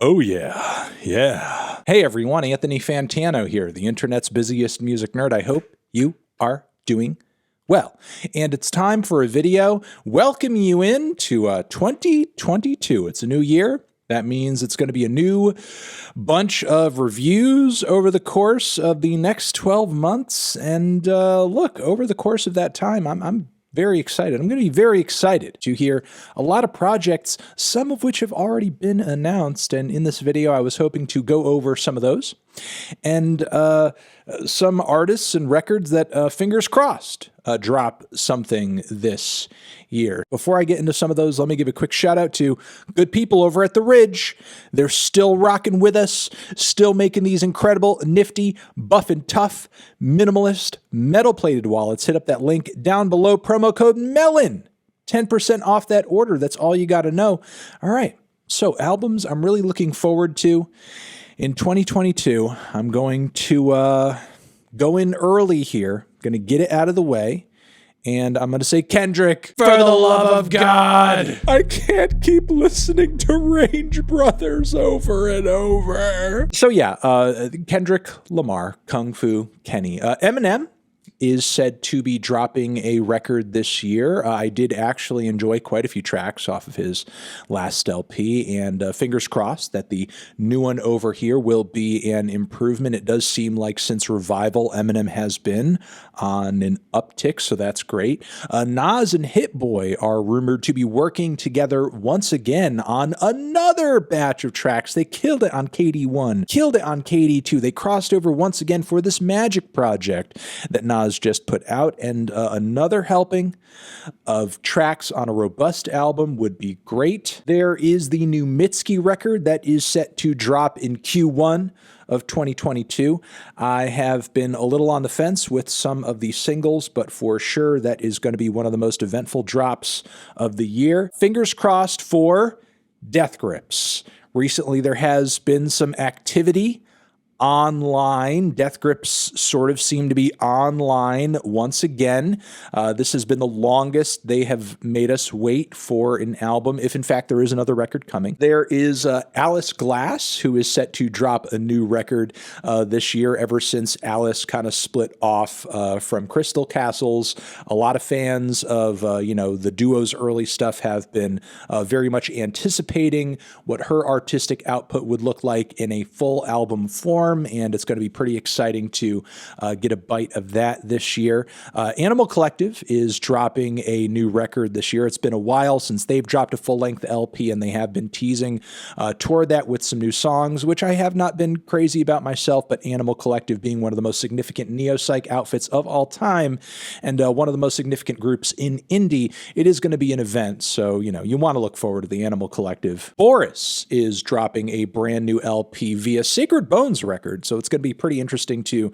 Oh, yeah. Yeah. Hey, everyone. Anthony Fantano here, the internet's busiest music nerd. I hope you are doing well. And it's time for a video welcoming you into 2022. It's a new year. That means it's going to be a new bunch of reviews over the course of the next 12 months. And look, over the course of that time, I'm very excited. I'm going to be very excited to hear a lot of projects, some of which have already been announced. And in this video, I was hoping to go over some of those and some artists and records that, fingers crossed, drop something this year. Before I get into some of those, let me give a quick shout out to good people over at The Ridge. They're still rocking with us, still making these incredible, nifty, buff and tough, minimalist, metal-plated wallets. Hit up that link down below, promo code MELON. 10% off that order. That's all you got to know. All right, so albums I'm really looking forward to. In 2022, I'm going to go in early here, going to get it out of the way, and I'm going to say Kendrick, for the love of God. I can't keep listening to Range Brothers over and over. So yeah, Kendrick Lamar, Kung Fu Kenny. Eminem is said to be dropping a record this year. I did actually enjoy quite a few tracks off of his last LP, and fingers crossed that the new one over here will be an improvement. It does seem like since Revival, Eminem has been on an uptick, so that's great. Nas and Hit Boy are rumored to be working together once again on another batch of tracks. They killed it on KD1, killed it on KD2. They crossed over once again for this Magic project that Nas just put out, and another helping of tracks on a robust album would be great. There is the new Mitski record that is set to drop in Q1 of 2022. I have been a little on the fence with some of the singles, but for sure that is going to be one of the most eventful drops of the year. Fingers crossed for Death Grips. Recently there has been some activity online. Death Grips sort of seem to be online once again. This has been the longest they have made us wait for an album, if in fact there is another record coming. There is Alice Glass, who is set to drop a new record this year, ever since Alice kind of split off from Crystal Castles. A lot of fans of the duo's early stuff have been very much anticipating what her artistic output would look like in a full album form. And it's going to be pretty exciting to get a bite of that this year. Animal Collective is dropping a new record this year. It's been a while since they've dropped a full-length LP, and they have been teasing toward that with some new songs, which I have not been crazy about myself, but Animal Collective being one of the most significant neo-psych outfits of all time, and one of the most significant groups in indie, it is going to be an event, so you want to look forward to the Animal Collective. Boris is dropping a brand new LP via Sacred Bones record. So it's going to be pretty interesting to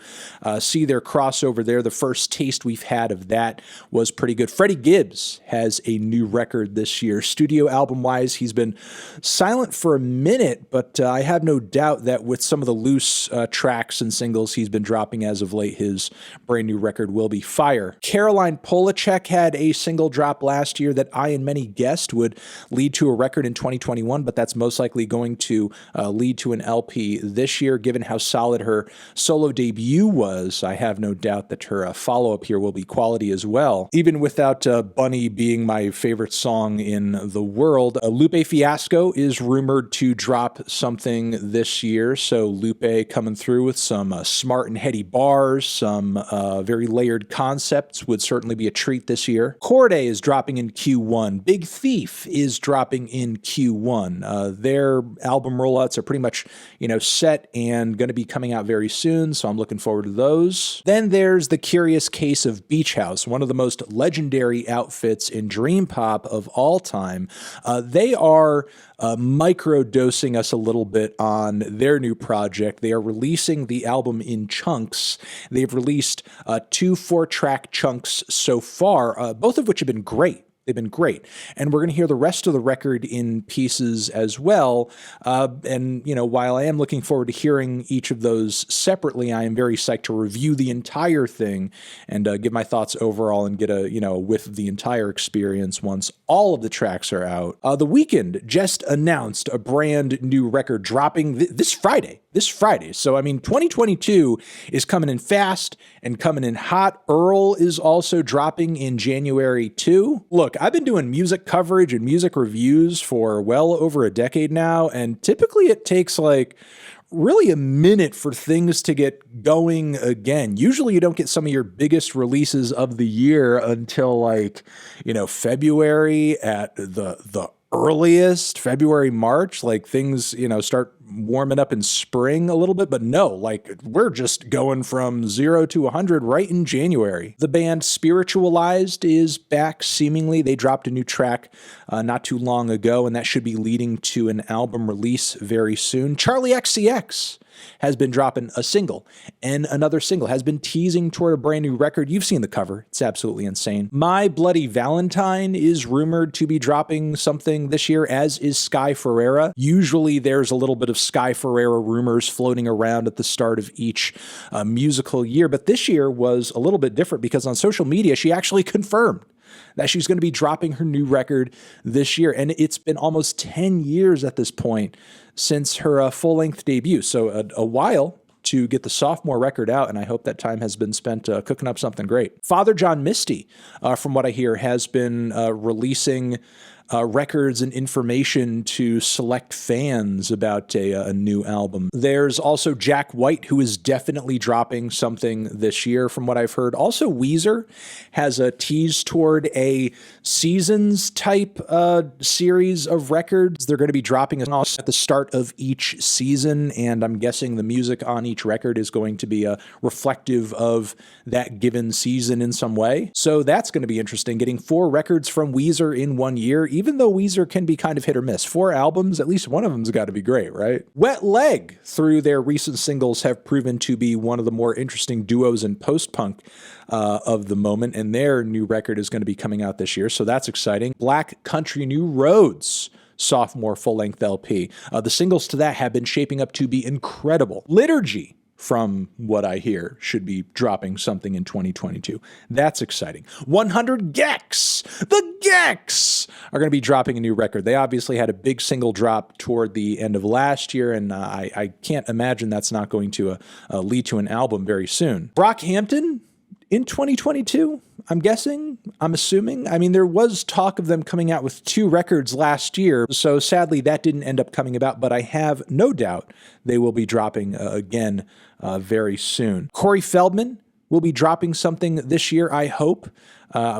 see their crossover there. The first taste we've had of that was pretty good. Freddie Gibbs has a new record this year. Studio album-wise, he's been silent for a minute, but I have no doubt that with some of the loose tracks and singles he's been dropping as of late, his brand new record will be fire. Caroline Polachek had a single drop last year that I and many guessed would lead to a record in 2021, but that's most likely going to lead to an LP this year, given how solid her solo debut was. I have no doubt that her follow-up here will be quality as well. Even without Bunny being my favorite song in the world, Lupe Fiasco is rumored to drop something this year. So Lupe coming through with some smart and heady bars, some very layered concepts would certainly be a treat this year. Chordae is dropping in Q1. Big Thief is dropping in Q1. Their album rollouts are pretty much, set and going to be coming out very soon, so I'm looking forward to those. Then there's The Curious Case of Beach House, one of the most legendary outfits in dream pop of all time. They are micro-dosing us a little bit on their new project. They are releasing the album in chunks. They've released 2 4-track chunks so far, both of which have been great. They've been great. And we're going to hear the rest of the record in pieces as well. And, you know, while I am looking forward to hearing each of those separately, I am very psyched to review the entire thing and give my thoughts overall and get a, you know, a whiff of the entire experience once all of the tracks are out. The Weeknd just announced a brand new record dropping this Friday. So, I mean, 2022 is coming in fast and coming in hot. Earl is also dropping in January too. Look, I've been doing music coverage and music reviews for well over a decade now, and typically it takes like really a minute for things to get going again. Usually you don't get some of your biggest releases of the year until like, you know, February at the earliest, February, March, like things, you know, start warming up in spring a little bit, but no, like we're just going from 0 to 100 right in January. The band Spiritualized is back seemingly. They dropped a new track not too long ago, and that should be leading to an album release very soon. Charlie XCX has been dropping a single, and another single has been teasing toward a brand new record. You've seen the cover. It's absolutely insane. My Bloody Valentine is rumored to be dropping something this year, as is Sky Ferreira. Usually there's a little bit of Sky Ferreira rumors floating around at the start of each musical year, but this year was a little bit different because on social media, she actually confirmed that she's going to be dropping her new record this year. And it's been almost 10 years at this point since her full-length debut. So a while to get the sophomore record out, and I hope that time has been spent cooking up something great. Father John Misty, from what I hear, has been releasing records and information to select fans about a new album. There's also Jack White, who is definitely dropping something this year, from what I've heard. Also, Weezer has a tease toward a seasons type series of records. They're going to be dropping at the start of each season, and I'm guessing the music on each record is going to be reflective of that given season in some way. So that's going to be interesting, getting 4 records from Weezer in 1 year. Even though Weezer can be kind of hit or miss, 4 albums, at least one of them's got to be great, right? Wet Leg, through their recent singles, have proven to be one of the more interesting duos in post-punk of the moment, and their new record is going to be coming out this year, so that's exciting. Black Country New Roads sophomore full-length LP. The singles to that have been shaping up to be incredible. Liturgy, from what I hear, should be dropping something in 2022. That's exciting. 100 Gex! The Gex are going to be dropping a new record. They obviously had a big single drop toward the end of last year, and I can't imagine that's not going to lead to an album very soon. Brockhampton in 2022, I'm guessing, I'm assuming. I mean, there was talk of them coming out with 2 records last year, so sadly that didn't end up coming about, but I have no doubt they will be dropping again very soon. Corey Feldman will be dropping something this year, I hope.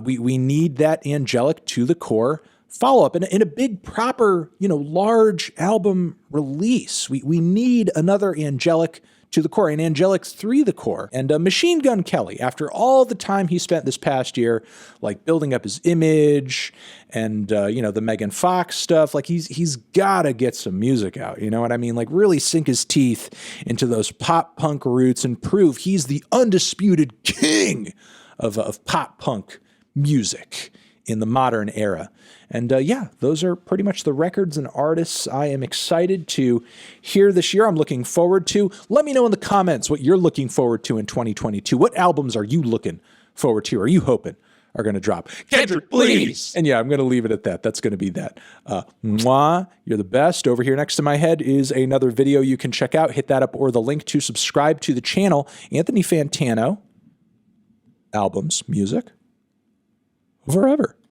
We need that angelic to the core follow-up in a big, proper, large album release. We need another angelic to the core, and Angelic 3 the core. And Machine Gun Kelly, after all the time he spent this past year, like building up his image and, the Megan Fox stuff, like he's got to get some music out, you know what I mean? Like really sink his teeth into those pop punk roots and prove he's the undisputed king of pop punk music in the modern era. And those are pretty much the records and artists I am excited to hear this year. I'm looking forward to. Let me know in the comments what you're looking forward to in 2022. What albums are you looking forward to? Are you hoping are going to drop? Kendrick, please! And I'm going to leave it at that. That's going to be that. Mwah, you're the best. Over here next to my head is another video you can check out. Hit that up or the link to subscribe to the channel. Anthony Fantano, albums, music, forever.